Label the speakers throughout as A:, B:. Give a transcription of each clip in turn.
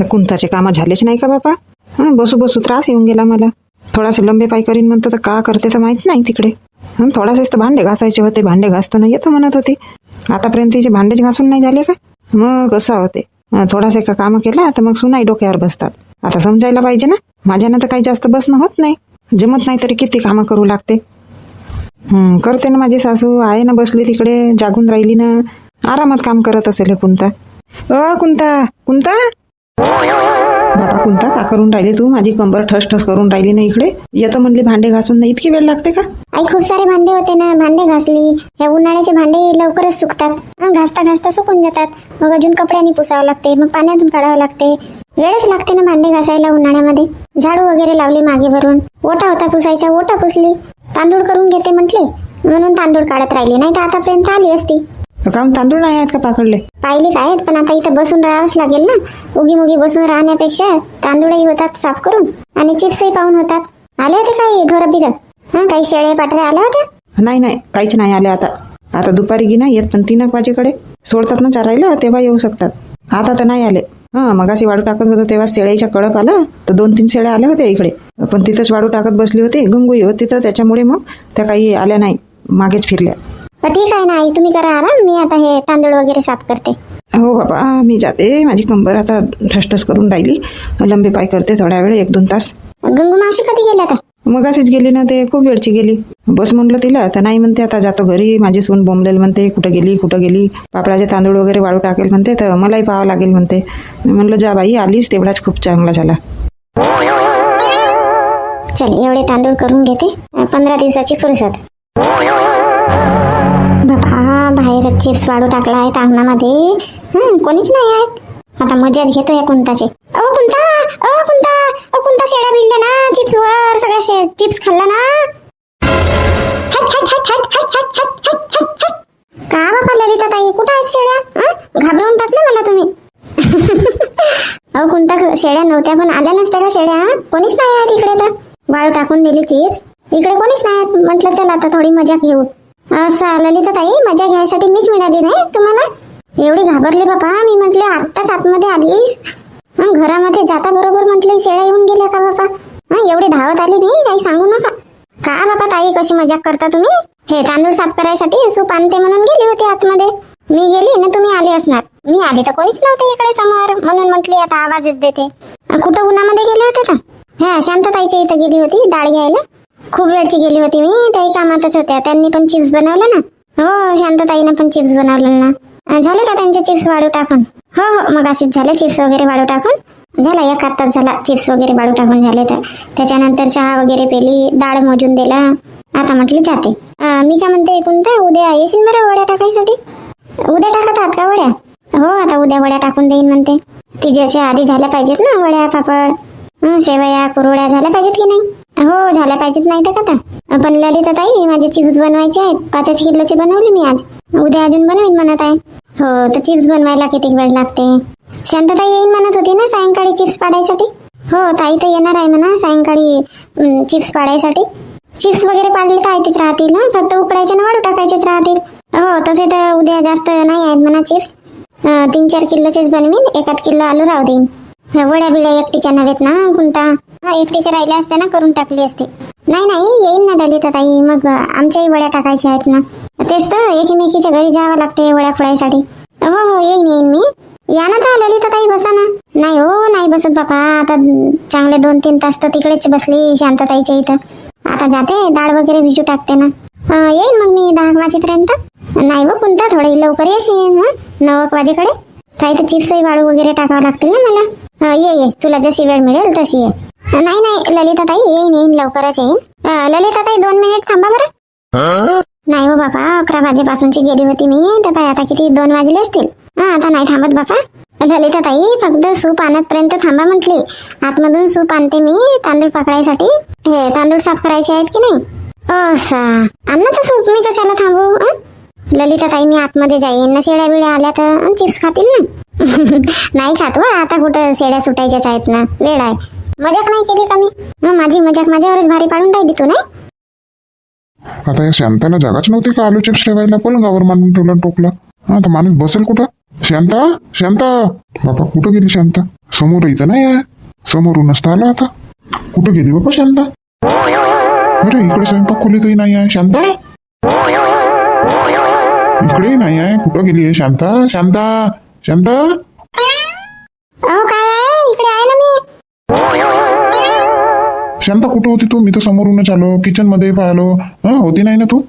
A: हे कुंताचे कामं झालेच नाही का बापा? बसू बसू त्रास येऊन गेला मला. थोडासे लंबे पाय करीन म्हणतो तर का करते तर माहीत नाही तिकडे. थोडासेच तर भांडे घासायचे होते, भांडे घासतो ना येतो म्हणत होती. आतापर्यंत तिचे भांडेच घासून नाही झाले का? मग कसं होते, थोडासे का कामं केला तर मग सुनाई डोक्यावर बसतात. आता समजायला पाहिजे ना, माझ्यानं तर काही जास्त बसणं होत नाही. जमत नाही तरी किती कामं करू लागते. करते ना माझी सासू, आहे ना बसली तिकडे, जागून राहिली ना, आरामात काम करत असेल हे कुंता. कुंता कुंता बाबा, कुंता का करून राहिली तू? माझी कंबर ठस ठस करून राहिली ना इकडे. येतो म्हणली भांडे घासून, नाही इतकी वेळ लागते का?
B: आई खूप सारे भांडे होते ना, भांडे घासली. हे उन्हाळ्याचे भांडे लवकरच सुकतात, घासता घासता सुकून जातात. मग अजून कपड्यांनी पुसावं लागते, मग पाण्यातून काढावं लागते. वेळच लागते ना भांडे घासायला उन्हाळ्यामध्ये. झाडू वगैरे लावली मागे भरून, ओटा होता पुसायचा, ओटा पुसली. तांदूळ करून घेते म्हटले म्हणून तांदूळ काढत राहिली, नाही तर आतापर्यंत आली असती.
A: काम तांदूळ नाही आहेत का पाकडले?
B: पाहिले काय, पण आता इथं बसून राहावंच लागेल ना. उगी मुगी बसून राहण्यापेक्षा तांदूळही होतात साफ करून आणि चिप्सही पाहून होतात. आले होते काही ढोरं बिरं? काही शेळे पाटरे आल्या होत्या?
A: नाही काहीच नाही आले. आता दुपारी गी नाही येत, पण 3 वाजेकडे सोडतात ना चारायला, तेव्हा येऊ शकतात. आता तर नाही आले. मगाशी वाळू टाकत होतं तेव्हा शेळ्याच्या कळप आला तर 2-3 शेळ्या आल्या होत्या इकडे, पण तिथंच वाळू टाकत बसली होती. गंगूही होती तर त्याच्यामुळे मग त्या काही आल्या नाही, मागेच फिरल्या.
B: ठीक आहे ना आई, तुम्ही करा आराम, मी आता हे तांदूळ वगैरे साफ करते.
A: हो बाबा, मी जाते. माझी कंबर आता ठसठस करून राहिली. लंबे पाय करते थोड्या वेळ, 1-2 तास.
B: गंगू मावशी कधी गेल्या आता?
A: मग अशीच गेली ना, ते खूप वेळची गेली. बस म्हणलं तिला तर नाही म्हणते, आता जातो घरी. माझी सून बोंबलेल म्हणते, कुठं गेली. पापडाचे तांदूळ वगैरे वाळू टाकेल म्हणते, तर मलाही पाहावं लागेल म्हणते. म्हणलं जा बाई, आलीस तेवढाच खूप चांगला झाला.
B: चल एवढे तांदूळ करून घेते, 15 दिवसाची फुरसत. बाबा, बाहेर चिप्स वाळू टाकला आहे अंगणामध्ये, कोणीच नाही आहेत. आता मजाच घेतो या कुंताचे. कुंता शेळ्या भिडल्या ना चिप्स वर, सगळ्या चिप्स खाल्ला ना. का बाबा ललिता ताई, कुठं आहेत शेळ्या? घाबरवून टाकलं मला तुम्ही. कुंता शेळ्या नव्हत्या पण आल्या नसत्या का शेळ्या? कोणीच नाही आहेत इकडे. तर वाळू टाकून दिली चिप्स, इकडे कोणीच नाही आहेत. म्हटलं चल आता थोडी मजा घेऊ. असं ललिता ताई, मजा घ्यायसाठी मीच मिळाली नाही तुम्हाला? एवढी घाबरली बाबा, मी म्हटले आत्ताच आतमध्ये आलीस, घरामध्ये जाता बरोबर म्हटले शेळ्या येऊन गेल्या का बाबा? एवढी धावत आली मी, काही सांगू नका. का बाबा ताई, कशी मजाक करता तुम्ही? हे तांदूळ साफ करायसाठी सूप आणते म्हणून गेली होती आतमध्ये. मी गेली ना, तुम्ही आले असणार. मी आली तर कोणीच नव्हते इकडे समोर, म्हणून म्हटली आता आवाजच देते. कुठं उन्हामध्ये गेले होते का? शांताताईच्या इथं गेली होती डाळ घ्यायला. खूप वेळची गेली होती मी, त्याही कामातच होत्या. त्यांनी पण चिप्स बनवलं ना. हो, शांताताईनं पण चिप्स बनवलं ना. झाले का त्यांचे चिप्स वाळू टाकून? हो, मग असेच झाले चिप्स वगैरे वाळू टाकून. झाला 1 तास झाला चिप्स वगैरे वाळू टाकून झाले. तर त्याच्यानंतर चहा वगैरे पेली, डाळ मोजून दिला. आता म्हटली जाते. मी काय म्हणते कोणता, उद्या येशील बरं वड्या टाकायसाठी? उद्या टाकत आहात का वड्या? हो, आता उद्या वड्या टाकून देईन म्हणते. ती जशा आधी झाल्या पाहिजेत ना वड्या, पापड, शेवया, कुरवड्या झाल्या पाहिजेत की नाही? हो, झाल्या पाहिजेत, नाही तर का. पण ललिता ताई, माझे चिप्स बनवायचे आहेत. 5 किलोचे बनवले मी आज, उद्या अजून बनवीन म्हणत आहे. हो, तर चिप्स बनवायला किती वेळ लागते? शांताताई येईन म्हणत होती ना सायंकाळी चिप्स पाडायसाठी. हो, ताई तर येणार आहे म्हणा सायंकाळी चिप्स पाडायसाठी. चिप्स वगैरे पाडले तर आयतेच राहतील ना, फक्त उकडायचे ना वाळू टाकायचेच राहतील. हो, तसे तर उद्या जास्त नाही आहेत म्हणा चिप्स. 3-4 किलोचेच बनवीन, 1 किलो आलू राहू देईन. वड्या बिड्या एकटीच्या नव्हेत ना कोणता, एकटीच्या राहिल्या असत्या ना, करून टाकली असते. नाही येईन ना ललिता ताई, मग आमच्याही वड्या टाकायच्या आहेत ना. तेच तर, एकीमेकीच्या घरी जावं लागते वड्या फोडायसाठी. हो, येईन मी. या ना तर ललिता ताई, बसा ना. नाही हो, नाही बसत बापा, आता चांगले 2-3 तास तर तिकडेच बसली शांताताईच्या इथं. आता जाते, डाळ वगैरे भिजू टाकते ना. येईन मग मी 10 वाजेपर्यंत. नाही हो कोणता, थोडी लवकर येशील 9 वाजेकडे. काही तर चिप्सही वाळू वगैरे टाकावं लागतील ना मला. ये तुला जशी वेळ मिळेल तशी ये. नाही ललिता ताई, येईन लवकरच येईन. ललिता ताई 2 मिनिट थांबा बरं. नाही हो बापा, 11 वाजेपासूनची गेली होती मी, तर काय आता किती 2 वाजले असतील. आता नाही थांबत बापा. ललिता ताई, फक्त सूप आणतपर्यंत थांबा म्हटली. आतमधून सूप आणते मी तांदूळ पकडायसाठी. हे तांदूळ साफ करायचे आहेत की नाही? असं आणा तर सूप, मी कशाला थांबू? ललिता ताई, मी आतमध्ये जाईन ना, शेळ्या बिळ्या आल्या तर चिप्स खातील ना. नाही खात हो, आता कुठं शेळ्या सुटायच्याच आहेत ना, वेळ आहे. मजाक नाही केली का मी? माझी मजाक माझ्यावरच भारी पाडून राहिली तू नाही.
C: आता या शांताला जागाच नव्हती का आलू चिप्स ठेवायला? पलंगावर मांडून ठेवला टोपला. आता माणूस बसेल कुठं? शांता बाबा, कुठं गेली शांता? समोर इथं नाही आहे. समोरूनच तर आलो आता. कुठं गेली बाबा शांता? अरे इकडे स्वयंपाक खोलीतही नाही आहे शांता. इकडेही नाही आहे. कुठं गेली आहे शांता? शांता शांता
B: अहो काय आहे, इकडे आहे ना मी.
C: शांता कुठं होती तू? मी तर समोरूनच आलो, किचन मध्ये पाहिलो. होती नाही ना तू?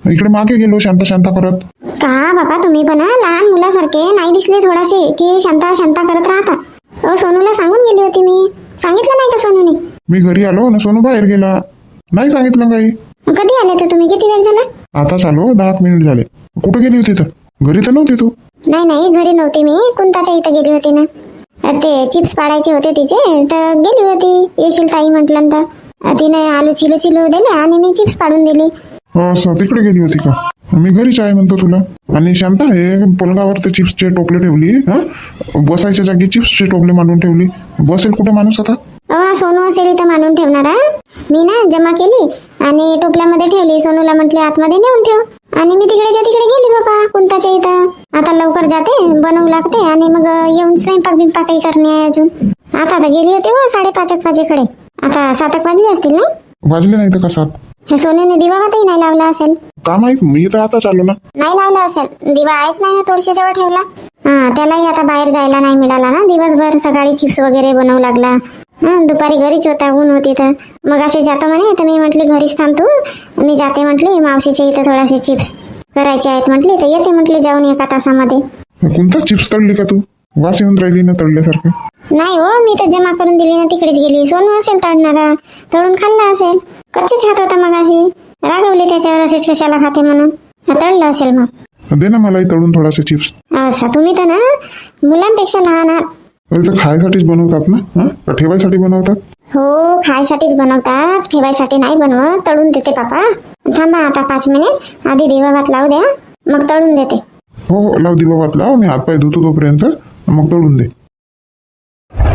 C: इकडे मागे गेलो शांता शांता करत.
B: का बाबा तुम्ही पण लहान मुलासारखे नाही दिसले थोडासे की शांता शांता करत राहता. अहो सोनूला सांगून गेली होती मी. सांगितलं नाही का सोनूने?
C: मी घरी आलो ना सोनू बाहेर गेला. नाही सांगितलं काही.
B: कधी आले तर तुम्ही? किती वेळ झाला?
C: आताच आलो, 10 मिनिट झाले. कुठे गेली होती तर? घरी तर नव्हती तू?
B: नाही घरी नव्हती मी. कुंताच्या इथं गेली होती ना. ते चिप्स पाडायचे होते तिचे तर गेली होती. येशील ताई म्हटलं तर तिने आलू चिलू चिलू दिले आणि मी चिप्स पाडून दिली.
C: असं तिकडे गेली होती का? मी घरीच आहे म्हणतो तुला. आणि शांता हे पलंगावर ते चिप्सचे टोपले ठेवली. बसायच्या जागी चिप्सचे टोपले मांडून ठेवली. बसेल कुठे माणूस आता?
B: सोनू असेल इथं मांडून ठेवणार आहे. मी ना जमा केली आणि टोपल्यामध्ये ठेवली. सोनूला म्हटले आतमध्ये नेऊन ठेव. आणि मी तिकडेच्या तिकडे गेली बाबा कुंताच्या इथं. आता लवकर जाते, बनवू लागते आणि मग येऊन स्वयंपाक बिंपाक काही करणे आहे अजून. आता गेली होती 5:30 वाजेकडे. आता 7 वाजले असतील ना?
C: वाजले नाही तर का 7?
B: हे सोन्याने दिवाबातही नाही लावला असेल.
C: का माहित, मी तर आता चाललो ना.
B: नाही लावला असेल. दिवा आहेच नाही ना तुळशीजवळ ठेवला. त्यालाही आता बाहेर जायला नाही मिळाला ना दिवसभर. सकाळी चिप्स वगैरे बनवू लागला. दुपारी घरीच होता, ऊन होती तर मग असे जातो म्हणे. तर मी म्हटली घरीच थांब तू, मी जाते म्हटली. मावशीच्या इथं थोडासे चिप्स करायचे आहेत म्हटली तर येते म्हटली जाऊन 1 तासामध्ये.
C: कोणता चिप्स तळली का तू? वास येऊन राहिली ना तळल्यासारखं.
B: नाही हो, मी तर जमा करून दिली ना तिकडेच गेली. सोनू असेल तळणारा, तळून खाल्ला असेल. कच्चेच खात होता मग अशी. रागवली त्याच्यावर असेच कशाला खाते म्हणून. तळलं असेल मग.
C: दे ना मलाही तळून थोडासे चिप्स.
B: असं तुम्ही तर ना मुलांपेक्षा लहान आहात.
C: अरे तर खायसाठीच बनवतात ना? का ठेवायसाठी बनवतात?
B: हो खायसाठीच बनवतात, ठेवायसाठी नाही बनवत. तळून देते पापा. थांबा आता 5 मिनिट. आधी दिवा भात लावू द्या, मग तळून देते.
C: हो लाव दिवा भात लाव. मी हातपाय धुतो तोपर्यंत, मग तळून दे.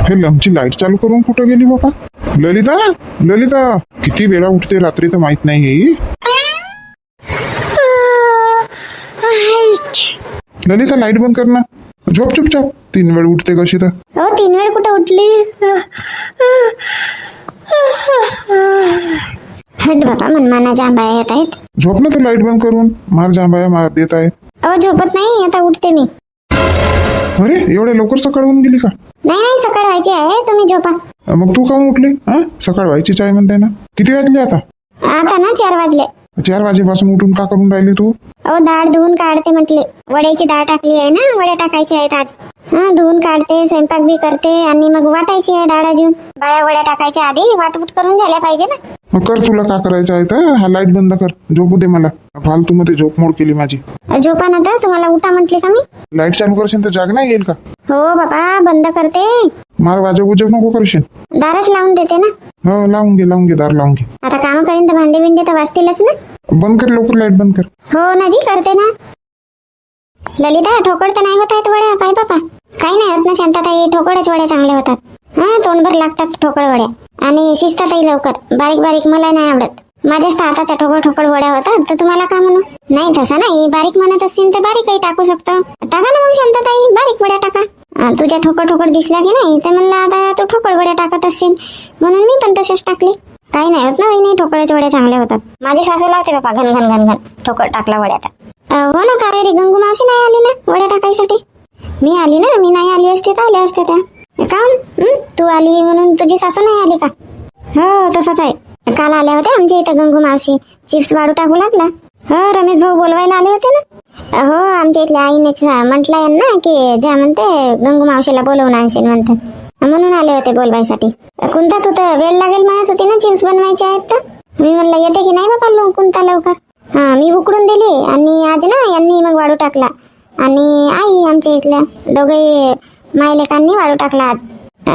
C: हे लमची लाईट चालू करून कुठं गेली बाबा? ललिता ललिता किती वेळा उठते रात्री तर माहित नाही ही. ललिता लाईट बंद कर ना. झोप चुपचाप. 3 वेळ उठते कशी तर?
B: हो 3 वेळ कुठं उठली? हट बाबा, मनमाना जांभया येत आहेत.
C: झोप ना तू लाईट बंद करून. मार जांभया मार देत आहे.
B: अहो झोपत नाही, आता उठते मी.
C: अरे एवढे लवकर सकाळ होऊन गेली का?
B: नाही सकाळ व्हायची आहे, तुम्ही झोपा.
C: मग तू काहून उठली? सकाळ व्हायचीच आहे म्हणते ना. किती वाजले आता?
B: आता ना 4 वाजले.
C: 4 वाजेपासून उठून का करून राहिली तू?
B: अहो डाळ धुवून काढते म्हटली. वड्याची डाळ टाकली आहे ना, वड्या टाकायची आहेत आज. धुवून काढते, स्वयंपाक बी करते आणि मग वाटायची आहे डाळ अजून. बाया वड्या टाकायच्या आधी वाटपूट करून झाल्या पाहिजे ना.
C: मग कर, तुला का करायचं आहे तर. हा लाईट बंद कर, झोपू दे मला. फालतू मध्ये झोप मोड केली माझी.
B: झोपा ना तर, तुम्हाला उठा म्हटली का मी?
C: लाईट चालू करशील तर जाग नाही येईल का?
B: हो बाबा बंद करते.
C: मार वाजव उजव नको करशील.
B: दारच लावून देते ना.
C: हो लावून घे दार लावून घे.
B: आता काम करीन तर भांडे बिंडे तर वाजतीलच ना.
C: बंद कर लवकर, लाईट बंद कर.
B: हो ना जी, करते ना. ललिता ठोकड तर नाही होत आहेत वड्या? पाय बापा काही नाही होत ना शांताताई. ठोकळच वड्या चांगल्या होतात. तोंडभर लागतात ठोकळ वड्या. आणि शिजतातही लवकर. बारीक बारीक मला नाही आवडत. माझ्याच तर हाताच्या ठोकळ वड्या होतात तर तुम्हाला का म्हणू? नाही तसं नाही, बारीक म्हणत असतील तर बारीकही टाकू शकतो. टाका ना मग शांताताई, बारीक वड्या टाका. तुझ्या ठोकळ दिसल्या की नाही तर म्हणलं आता तू ठोकळ वड्या टाकत असशील म्हणून मी पण तसेच टाकले. काही नाही होत ना वहिनी, ठोकळ्याच्या वड्या चांगल्या होतात. माझी सासू लावते बापा घन घन घन घन ठोकळ टाकला वड्यात. हो ना, कावेरी गंगू मावशी नाही आली ना वड्या टाकायसाठी. मी आली ना, मी नाही आली असते तर आल्या असते त्या. काऊन? तू आली म्हणून तुझी सासू नाही आली का? हो तसंच आहे. काल आल्या होत्या आमच्या इथं गंगू मावशी. चिप्स वाढू टाकू लागला. हो रमेश भाऊ बोलवायला आले होते ना. हो आमच्या इथल्या आईनेच म्हटलं यांना की ज्या म्हणते गंगू मावशीला बोलवून आणशील म्हणतात, म्हणून आले होते बोलवायसाठी. कोणता तू तर वेळ लागेल म्हणत होती ना चिप्स बनवायचे आहेत तर. मी म्हणलं येते की नाही बाबा कोणता लवकर. मी उकडून दिली आणि आज ना यांनी मग वाढू टाकला. आणि आई आमच्या इथल्या दोघे मायलेकांनी वाढू टाकला आज.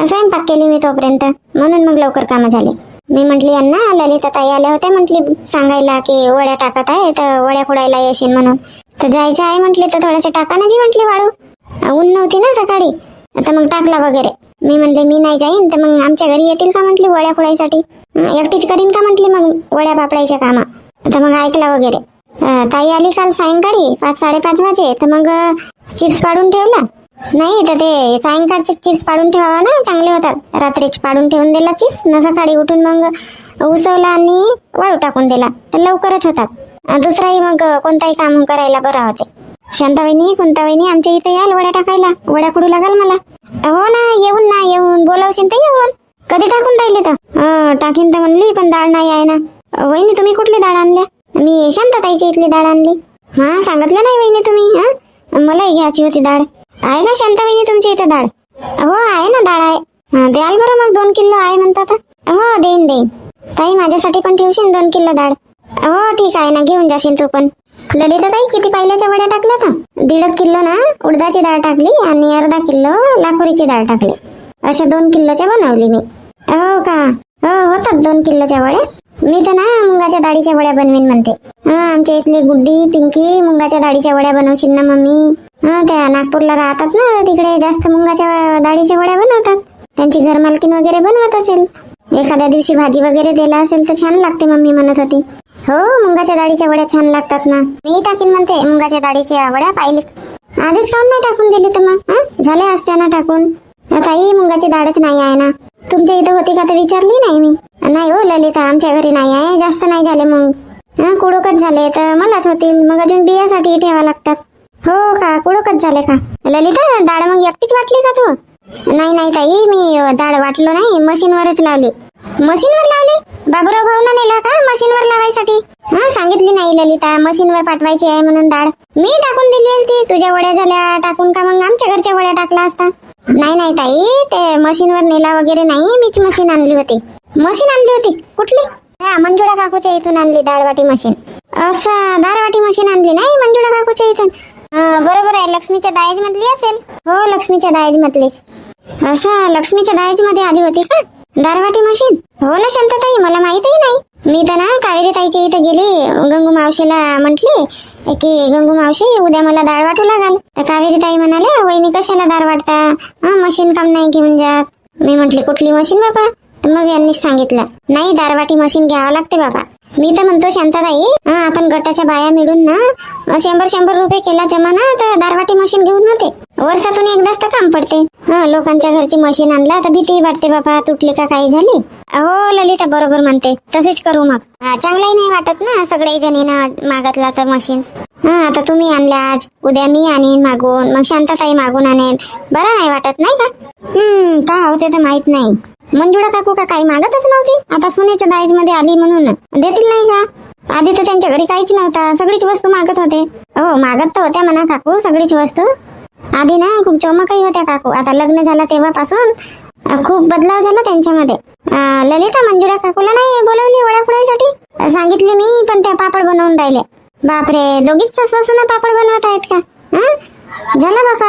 B: स्वयंपाक केली मी तोपर्यंत, म्हणून मग लवकर कामं झाली. मी म्हटली यांना ललिता ताई आल्या होत्या म्हटली सांगायला की वड्या टाकत आहे तर वड्या फोडायला येशील म्हणून. तर जायचं आहे म्हटली तर थोड्याशा टाका ना जी म्हटली वाळू. ऊन नव्हती ना सकाळी आता मग टाकला वगैरे. मी म्हणले मी नाही जाईन तर मग आमच्या घरी येतील का म्हटली वड्या फोडायसाठी. एकटीच करीन का म्हटली मग वड्या पापडायच्या कामा. तर मग ऐकला वगैरे. ताई आली काल सायंकाळी 5-5:30 वाजे तर मग चिप्स पाडून ठेवला नाही तर ते सायंकाळचे चिप्स पाडून ठेवावा ना, चांगले होतात. रात्रीच पाडून ठेवून दिला चिप्स न सकाळी उठून मग उसवला आणि वाळू टाकून दिला तर लवकरच होतात. दुसराही मग कोणताही काम करायला बरा होते. शांताबाईनी कुंताबाईनी आमच्या इथे याल वड्या टाकायला. वड्या कुडू लागाल मला. हो ना येऊन बोलावशील तर येऊन. कधी टाकून राहिले तर टाकीन तर म्हणली पण डाळ नाही आहे ना. वहिनी तुम्ही कुठली डाळ आणल्या? मी शांताताईच्या इथली डाळ आणली. हा सांगितलं नाही वहिनी तुम्ही. हा मलाही घ्यायची होती डाळ. आहे का शांताबाईनी तुमच्या इथे डाळ? हो आहे ना डाळ आहे. द्याल बरं मग 2 किलो आहे म्हणतात. हो देईन ताई, माझ्यासाठी पण ठेवशील 2 किलो डाळ. हो ठीक आहे ना, घेऊन जाशील तू पण. ललिता ताई किती पाहिल्याच्या वड्या टाकल्या तर? 1.5 किलो ना उडदाची डाळ टाकली आणि अर्धा किलो लाखोरीची डाळ टाकली. अशा 2 किलोच्या बनवली मी. हो का? हो होतात 2 किलोच्या वड्या. मी तर ना मुंगाच्या डाळीच्या वड्या बनवीन म्हणते. आमच्या इथली गुड्डी पिंकी मुंगाच्या डाळीच्या वड्या बनवशील ना मम्मी? त्या नागपूरला राहतात ना, तिकडे जास्त मुंगाच्या डाळीच्या वड्या बनवतात. त्यांची घरमालकीन वगैरे बनवत असेल. एखाद्या दिवशी भाजी वगैरे दिला असेल तर छान लागते मम्मी म्हणत होती. हो मुंगाच्या डाळीच्या वड्या छान लागतात ना. मी टाकीन म्हणते मुंगाच्या डाळीच्या वड्या. पाहिली आधीच काऊन नाही टाकून दिली तर मग? झाल्या असत्या ना टाकून. ताई मुंगाची डाळच नाही आहे ना. तुमच्या इथं होती का तर विचारली नाही मी. नाही हो ललिता, आमच्या घरी नाही आहे. जास्त नाही झाले मग. कुडोकच झाले तर मलाच होतील. मग अजून बियासाठी ठेवा लागतात. हो का? कुडोकच झाले का? ललिता डाळ मग एकटीच वाटली का तू? नाही ताई, मी डाळ वाटलो नाही, मशीनवरच लावली. मशीनवर लावली? बाबूराव भाऊना नेला का मशीनवर लावायसाठी? सांगितली नाही ललिता, मशीनवर पाठवायची आहे म्हणून डाळ. मी टाकून दिली असती. तुझ्या वड्या झाल्या टाकून का मग आमच्या घरच्या वड्या टाकला असता. नाही ताई, ते मशीनवर नेला वगैरे नाही. मीच मशीन आणली होती. मशीन आणली होती? कुठली? मंजुळा काकूच्या इथून आणली डाळवाटी मशीन. असं डाळवाटी मशीन आणली नाही मंजुळा काकूच्या इथून? बरोबर आहे, लक्ष्मीच्या दायज मधली असेल. हो लक्ष्मीच्या दायज मधलीच. असं लक्ष्मीच्या दायज मध्ये आली होती का दारवाटी मशीन? हो ना शांताताई, मला माहितही नाही. मी तर ना कावेरी ताईच्या इथे गेली. गंगू मावशीला म्हटली की गंगू मावशी उद्या मला डाळ वाटू लागाल. तर कावेरी ताई म्हणाले वहिनी कशाला डाळ वाटता? मशीन काम नाही घेऊन जात. मी म्हटली कुठली मशीन बाबा? तर मग यांनीच सांगितलं नाही दारवाटी मशीन घ्यावं लागते बाबा. मी तर म्हणतो शांताताई, आपण गटाच्या बाया मिळून ना 100 रुपये केला जमा ना तर दारवाटी मशीन घेऊन होते. वर्षातून एकदाच तर काम पडते. लोकांच्या घरची मशीन आणला तर भीती वाटते बाबा, तुटली का काही झाली. हो ललिता बरोबर म्हणते, तसेच करू मग. चांगलाही नाही वाटत ना सगळे जणीनं मागतला तर मशीन. आता तुम्ही आणल्या आज, उद्या मी आणीन मागून, मग शांताताई मागून आणेल. बरं नाही वाटत नाही का? का होते तर माहित नाही. मंजुळा काकू का काही मागतच नव्हती. आता सोन्याच्या दाईज मध्ये आली म्हणून देतील नाही का? आधी तर त्यांच्या घरी काहीच नव्हता, सगळीच वस्तू मागत होते. हो मागत तर होत्या म्हणा काकू सगळीच वस्तू. आधी ना खूप चमकही होत्या काकू. आता लग्न झालं तेव्हापासून खूप बदलाव झाला त्यांच्यामध्ये. ललिता मंजुळा काकूला नाही बोलवली वड्या पुडायसाठी? सांगितले मी, पण त्या पापड बनवून राहिले. बापरे, दोघीच सासूना पापड बनवत आहेत का? झाला बापा,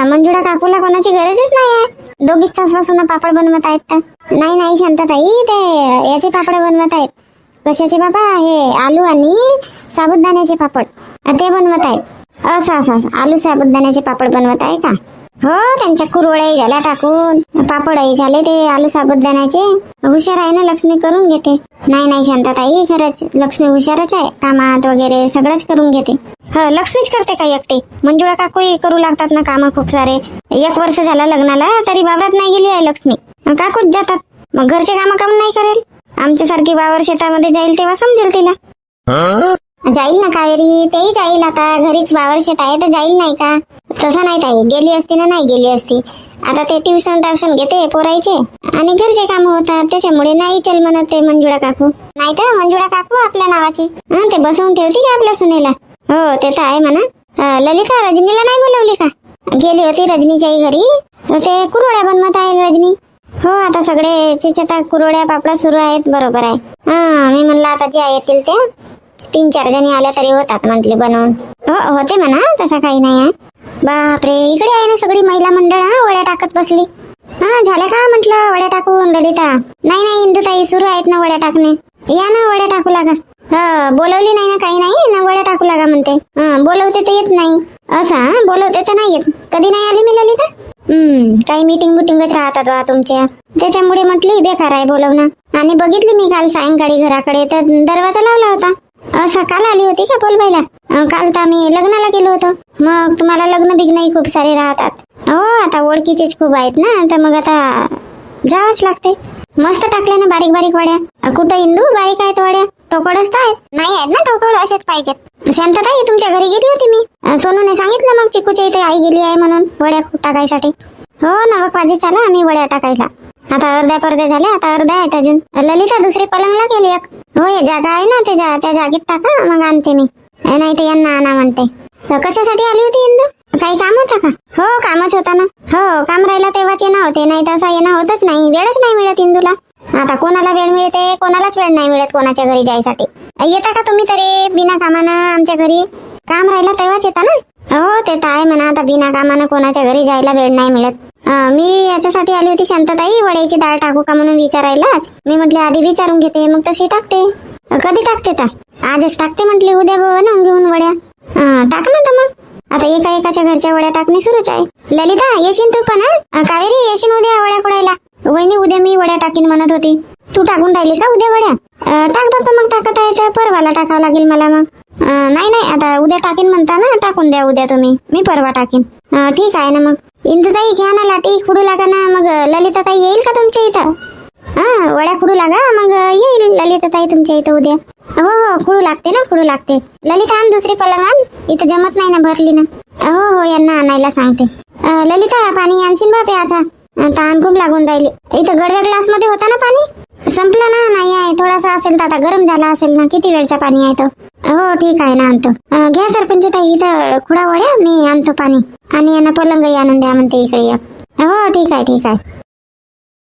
B: मंजुळा काकूला कोणाची गरजच नाही आहे. दोघीच सासूना पापड बनवत आहेत का? नाही शांताताई, ते याचे पापड बनवत आहेत. कशाचे बाबा? हे आलू आणि साबुदाण्याचे पापड ते बनवत आहेत. असं आलू साबुदाण्याचे पापड बनवत आहे का? हो, त्यांच्या कुरवड्याही झाल्या टाकून, पापडही झाले. ते आलू साबुदाण्याचे हुशार आहे ना लक्ष्मी, करून घेते. नाही शांताताई, खरंच लक्ष्मी हुशारच आहे. कामात वगैरे सगळंच करून घेते. लक्ष्मीच करते का एकटी? मंजुळा काकूही करू लागतात ना काम खूप सारे. 1 वर्ष झाला लग्नाला तरी वावरात नाही गेली आहे लक्ष्मी. काकूच जातात. मग घरचे काम काम नाही करेल? आमच्यासारखी वावर शेतामध्ये जाईल तेव्हा समजेल तिला. जाईल ना कावेरी, तेही जाईल. आता घरीच वावर शेत आहे तर जाईल नाही का? तसं नाही ताई, गेली असती ना नाही गेली असती. आता ते ट्युशन घेते पोरायचे आणि घरचे काम होतात, त्याच्यामुळे नाही चल म्हणत ते मंजुळा काकू. नाही तर मंजुळा काकू आपल्या नावाची ते बसवून ठेवती का आपल्या सुनेला? हो ते तर आहे म्हणा. ललिता रजनीला नाही बोलवली का? गेली होती रजनीच्याही घरी. ते कुरवड्या बनवत आहे रजनी. हो आता सगळे चिचता कुरवड्या पापडा सुरू आहेत. बरोबर आहे. मी म्हणलं आता जे येतील ते 3-4 जणी आल्या तरी होतात म्हटले बनवून. हो होते म्हणा, तसा काही नाही आहे. बापरे, इकडे आहे ना सगळी महिला मंडळ वड्या टाकत बसली. झाल्या का म्हटलं वड्या टाकून ललिता? नाही इंदुताई, सुरू आहेत ना वड्या टाकणे. या ना वड्या टाकू लागा. बोलवली नाही ना, काही नाही ना, वड्या टाकू लागा म्हणते. बोलवते तर येत नाही. असं बोलवते तर नाही येत. कधी नाही आली मी ललिता? काही मीटिंगच राहतात बा तुमच्या, त्याच्यामुळे म्हटली बेकार आहे बोलवणं. आणि बघितली मी काल सायंकाळी घराकडे तर दरवाजा लावला होता. असं काल आली होती का बोलवायला? काल तर आम्ही लग्नाला गेलो होतो. मग तुम्हाला लग्न बिग्नही खूप सारे राहतात हो, आता ओळखीचेच खूप आहेत ना, तर मग आता जावंच लागते. मस्त टाकल्या ना बारीक बारीक वड्या. कुठं इंदू बारीक आहेत वड्या? टोकळच तर आहेत. नाही आहेत ना टोकळ, असेच पाहिजेत. शांतताई तुमच्या घरी गेली होती मी. सोनूने सांगितलं मग चिकूच्या इथे आई गेली आहे म्हणून वड्या टाकायसाठी. हो ना, 9 वाजे चला आम्ही वड्या टाकायला. आता अर्ध्या पर्ध्या झाल्या, आता अर्ध्या आहेत अजून. ललिता दुसरी पलंगला गेली एक. हो हे जागा आहे ना, त्या जागेत टाका, मग आणते मी. नाही तर यांना आणा म्हणते. कशासाठी आली होती इंदू? काही काम होतं का? हो कामच होता ना. हो काम राहिला तेव्हाच येणं होते, नाही तर असं येणं होतच नाही. वेळच नाही मिळत इंदूला. आता कोणाला वेळ मिळते, कोणालाच वेळ नाही मिळत कोणाच्या घरी जायसाठी. येता का तुम्ही तरी बिना कामानं आमच्या घरी? काम राहिला तेव्हाच येता ना. हो ते तर आहे म्हणा, आता बिना कामानं कोणाच्या घरी जायला वेळ नाही मिळत. मी याच्यासाठी आली होती शांतताई, वड्याची डाळ टाकू का म्हणून विचारायलाच. मी म्हटले आधी विचारून घेते मग तशी टाकते. कधी टाकते तर? आजच टाकते म्हटली, उद्या बनवून घेऊन वड्या. टाक ना तर मग. आता एकाच्या घरच्या वड्या टाकणे सुरूच आहे. ललिता येशील तू पण? कावेरी येशील उद्या वड्या कुडायला? वहिनी उद्या मी वड्या टाकीन म्हणत होती. तू टाकून राहिली का उद्या वड्या? टाक बाप्पा, मग टाकत आहे तर परवाला टाकावं लागेल मला मग. नाही आता उद्या टाकीन म्हणता ना, टाकून द्या उद्या तुम्ही, मी परवा टाकीन. ठीक आहे ना मग. इंदुताई घ्या ना लाटी, खुडू लागा ना. मग ललिता ताई येईल का तुमच्या इथं? वड्या खुडू लागा, मग येईल ललिता ताई तुमच्या इथं उद्या. हो खुडू लागते ना, खुडू लागते. ललिता आण दुसरी पलंग आण, इथं जमत नाही ना, भरली ना. हो यांना आणायला सांगते. ललिता पाणी आणशील बा प्याचा, तहान खूप लागून राहिली. इथं गडव्या ग्लास मध्ये होता ना पाणी, संपला ना. नाही आहे, थोडासा असेल तर आता गरम झाला असेल ना. किती वेळचा पाणी आहे तो? हो ठीक आहे ना, आणतो. घ्या सरपंच ताई इथं खुडा वड्या, मी आणतो पाणी. आणि यांना पलंगही आणून द्या म्हणते इकडे एक. हो ठीक आहे.